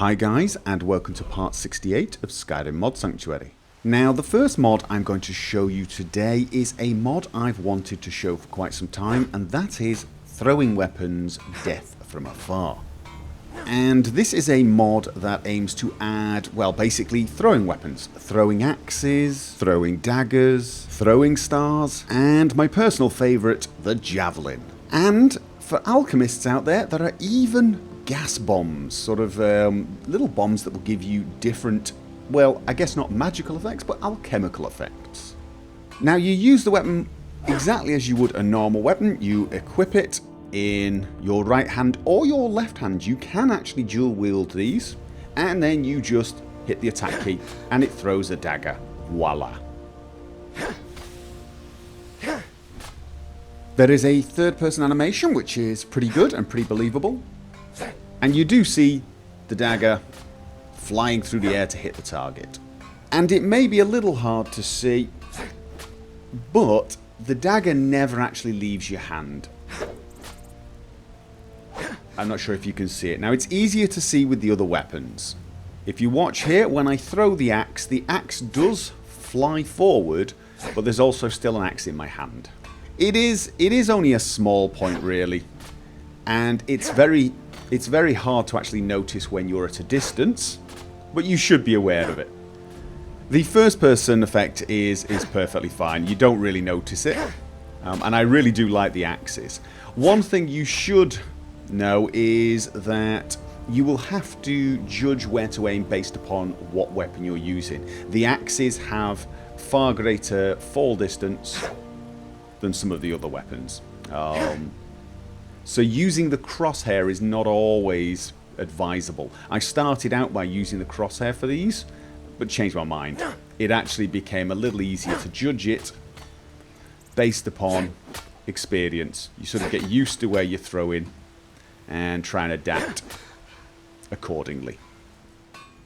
Hi guys, and welcome to part 68 of Skyrim Mod Sanctuary. Now the first mod I'm going to show you today is a mod I've wanted to show for quite some time, and that is Throwing Weapons Death from Afar. And this is a mod that aims to add, well, basically throwing weapons. Throwing axes, throwing daggers, throwing stars, and my personal favourite, the javelin. And for alchemists out there, there are even gas bombs, sort of little bombs that will give you different, well, I guess not magical effects, but alchemical effects. Now you use the weapon exactly as you would a normal weapon. You equip it in your right hand or your left hand. You can actually dual wield these, and then you just hit the attack key and it throws a dagger. Voila. There is a third person animation which is pretty good and pretty believable, and you do see the dagger flying through the air to hit the target. And it may be a little hard to see, but the dagger never actually leaves your hand. I'm not sure if you can see it. Now it's easier to see with the other weapons. If you watch here, when I throw the axe does fly forward, but there's also still an axe in my hand. It is only a small point really, and it's very hard to actually notice when you're at a distance, but you should be aware of it. The first person effect is perfectly fine. You don't really notice it, and I really do like the axes. One thing you should know is that you will have to judge where to aim based upon what weapon you're using. The axes have far greater fall distance than some of the other weapons. So using the crosshair is not always advisable. I started out by using the crosshair for these, but changed my mind. It actually became a little easier to judge it based upon experience. You sort of get used to where you're throwing and try and adapt accordingly.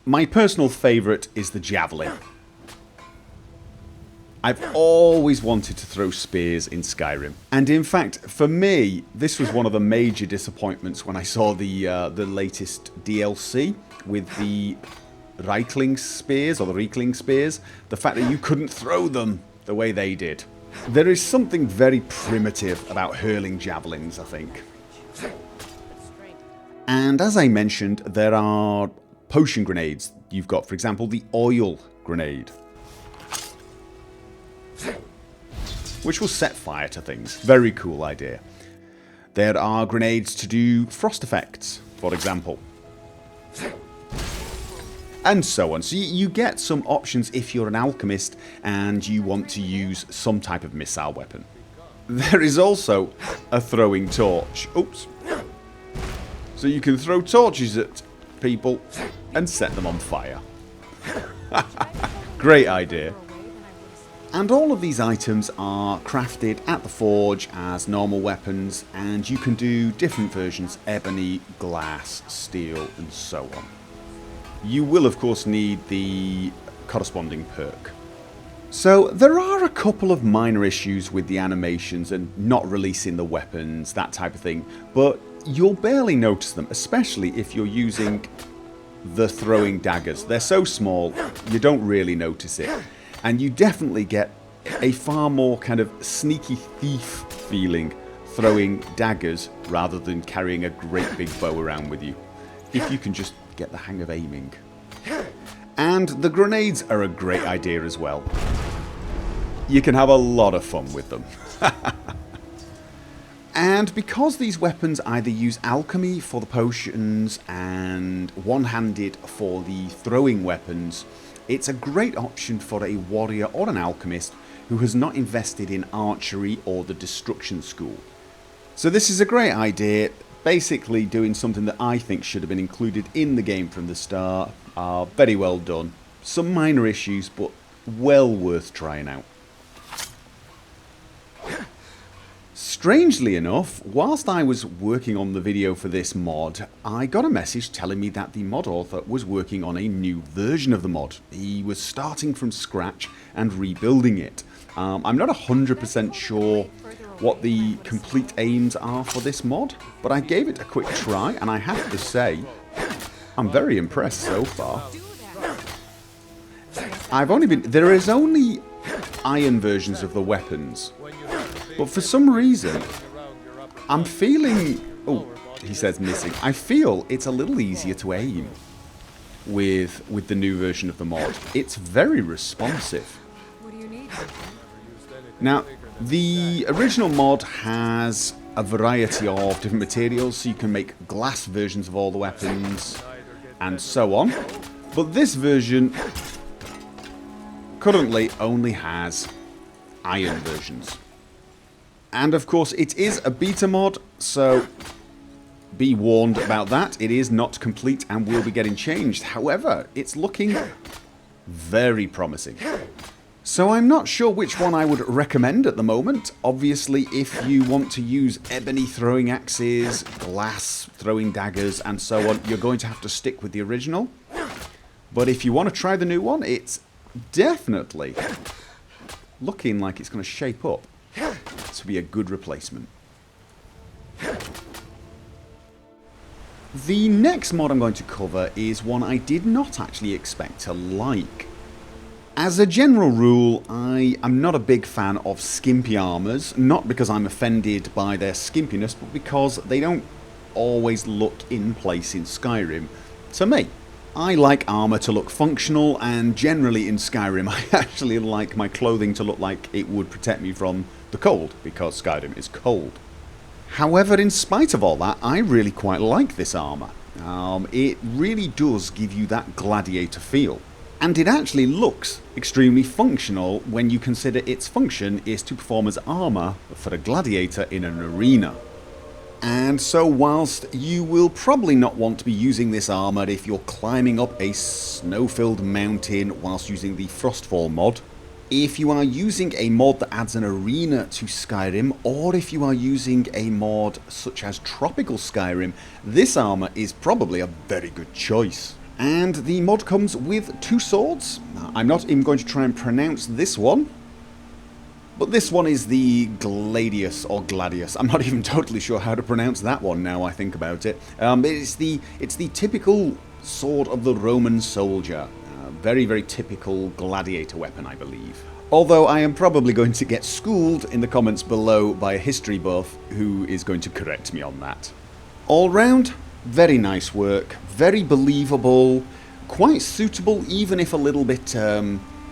My personal favourite is the javelin. I've always wanted to throw spears in Skyrim, and in fact for me this was one of the major disappointments when I saw the latest DLC with the Reikling spears, or the Reikling spears, the fact that you couldn't throw them the way they did. There is something very primitive about hurling javelins, I think. And as I mentioned, there are potion grenades. You've got, for example, the oil grenade, which will set fire to things. Very cool idea. There are grenades to do frost effects, for example. And so on. So you get some options if you're an alchemist and you want to use some type of missile weapon. There is also a throwing torch. Oops. So you can throw torches at people and set them on fire. Great idea. And all of these items are crafted at the forge as normal weapons, and you can do different versions: ebony, glass, steel, and so on. You will of course need the corresponding perk. So there are a couple of minor issues with the animations and not releasing the weapons, that type of thing, but you'll barely notice them, especially if you're using the throwing daggers. They're so small you don't really notice it, and you definitely get a far more kind of sneaky thief feeling throwing daggers rather than carrying a great big bow around with you, if you can just get the hang of aiming. And the grenades are a great idea as well. You can have a lot of fun with them. And because these weapons either use alchemy for the potions and one-handed for the throwing weapons, it's a great option for a warrior or an alchemist who has not invested in archery or the destruction school. So this is a great idea, basically doing something that I think should have been included in the game from the start. Very well done. Some minor issues, but well worth trying out. Strangely enough, whilst I was working on the video for this mod, I got a message telling me that the mod author was working on a new version of the mod. He was starting from scratch and rebuilding it. I'm not 100% sure what the complete aims are for this mod, but I gave it a quick try, and I have to say, I'm very impressed so far. There is only iron versions of the weapons, but for some reason, I'm feeling, oh, he says missing, I feel it's a little easier to aim with the new version of the mod. It's very responsive. Now, the original mod has a variety of different materials, so you can make glass versions of all the weapons and so on. But this version currently only has iron versions. And of course it is a beta mod, so be warned about that. It is not complete and will be getting changed. However, it's looking very promising. So I'm not sure which one I would recommend at the moment. Obviously, if you want to use ebony throwing axes, glass throwing daggers, and so on, you're going to have to stick with the original. But if you want to try the new one, it's definitely looking like it's going to shape up to be a good replacement. The next mod I'm going to cover is one I did not actually expect to like. As a general rule, I am not a big fan of skimpy armors, not because I'm offended by their skimpiness, but because they don't always look in place in Skyrim. To me, I like armor to look functional, and generally in Skyrim I actually like my clothing to look like it would protect me from the cold, because Skyrim is cold. However, in spite of all that, I really quite like this armor. It really does give you that Gladiator feel. And it actually looks extremely functional when you consider its function is to perform as armor for a gladiator in an arena. And so whilst you will probably not want to be using this armor if you're climbing up a snow-filled mountain whilst using the Frostfall mod, if you are using a mod that adds an arena to Skyrim, or if you are using a mod such as Tropical Skyrim, this armor is probably a very good choice. And the mod comes with 2 swords. I'm not even going to try and pronounce this one, but this one is the Gladius or Gladius. I'm not even totally sure how to pronounce that one now I think about it. It's the typical sword of the Roman soldier. Very, very typical gladiator weapon, I believe. Although I am probably going to get schooled in the comments below by a history buff who is going to correct me on that. All round, very nice work, very believable, quite suitable even if a little bit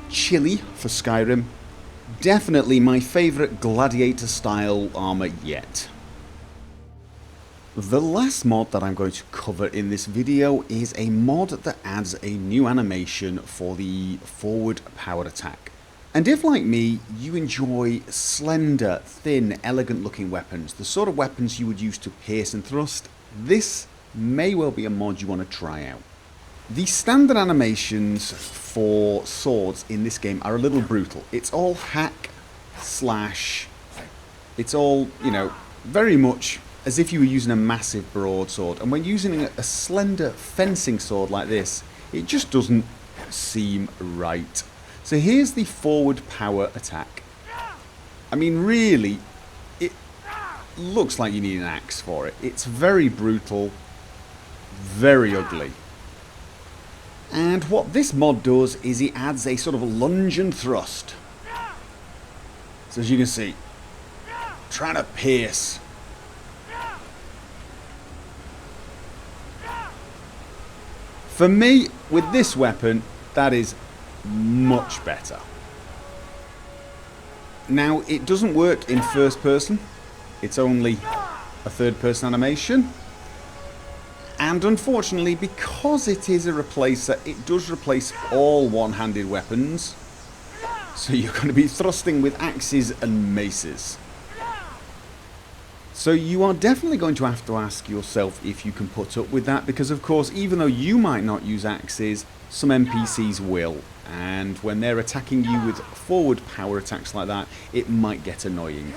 chilly for Skyrim. Definitely my favourite gladiator style armour yet. The last mod that I'm going to cover in this video is a mod that adds a new animation for the forward power attack. And if, like me, you enjoy slender, thin, elegant looking weapons, the sort of weapons you would use to pierce and thrust, this may well be a mod you want to try out. The standard animations for swords in this game are a little brutal. It's all hack, slash, it's all, you know, very much as if you were using a massive broadsword. And when using a slender fencing sword like this, it just doesn't seem right. So here's the forward power attack. I mean, really, it looks like you need an axe for it. It's very brutal, very ugly. And what this mod does is it adds a sort of lunge and thrust. So as you can see, trying to pierce. For me, with this weapon, that is much better. Now, it doesn't work in first person. It's only a third person animation. And unfortunately, because it is a replacer, it does replace all one-handed weapons. So you're going to be thrusting with axes and maces. So you are definitely going to have to ask yourself if you can put up with that, because of course, even though you might not use axes, some NPCs will. And when they're attacking you with forward power attacks like that, it might get annoying.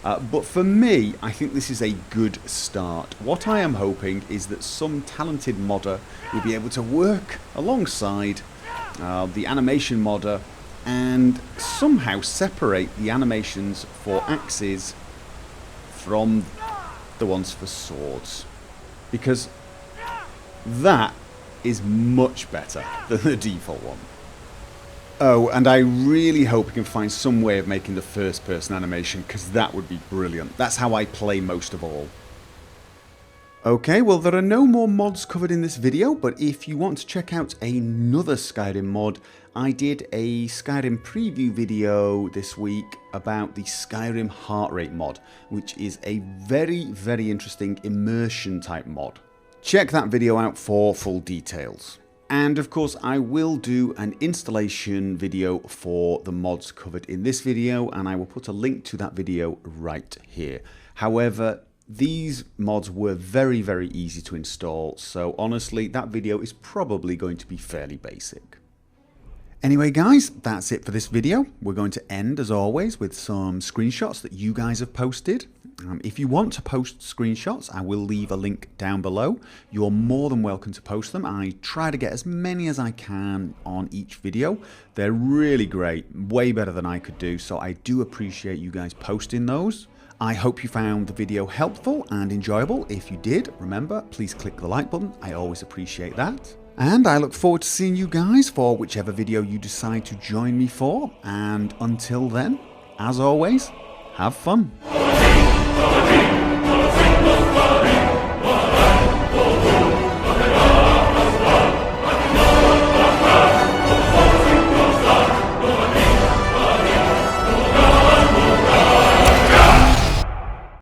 But for me, I think this is a good start. What I am hoping is that some talented modder will be able to work alongside the animation modder and somehow separate the animations for axes from the ones for swords. Because that is much better than the default one. Oh, and I really hope we can find some way of making the first person animation, because that would be brilliant. That's how I play most of all. Okay, well there are no more mods covered in this video, but if you want to check out another Skyrim mod, I did a Skyrim preview video this week about the Skyrim heart rate mod, which is a very, very interesting immersion type mod. Check that video out for full details. And of course I will do an installation video for the mods covered in this video, and I will put a link to that video right here. However, these mods were very, very easy to install, so honestly that video is probably going to be fairly basic. Anyway guys, that's it for this video. We're going to end as always with some screenshots that you guys have posted. If you want to post screenshots, I will leave a link down below. You're more than welcome to post them. I try to get as many as I can on each video. They're really great, way better than I could do, so I do appreciate you guys posting those. I hope you found the video helpful and enjoyable. If you did, remember, please click the like button. I always appreciate that. And I look forward to seeing you guys for whichever video you decide to join me for. And until then, as always, have fun.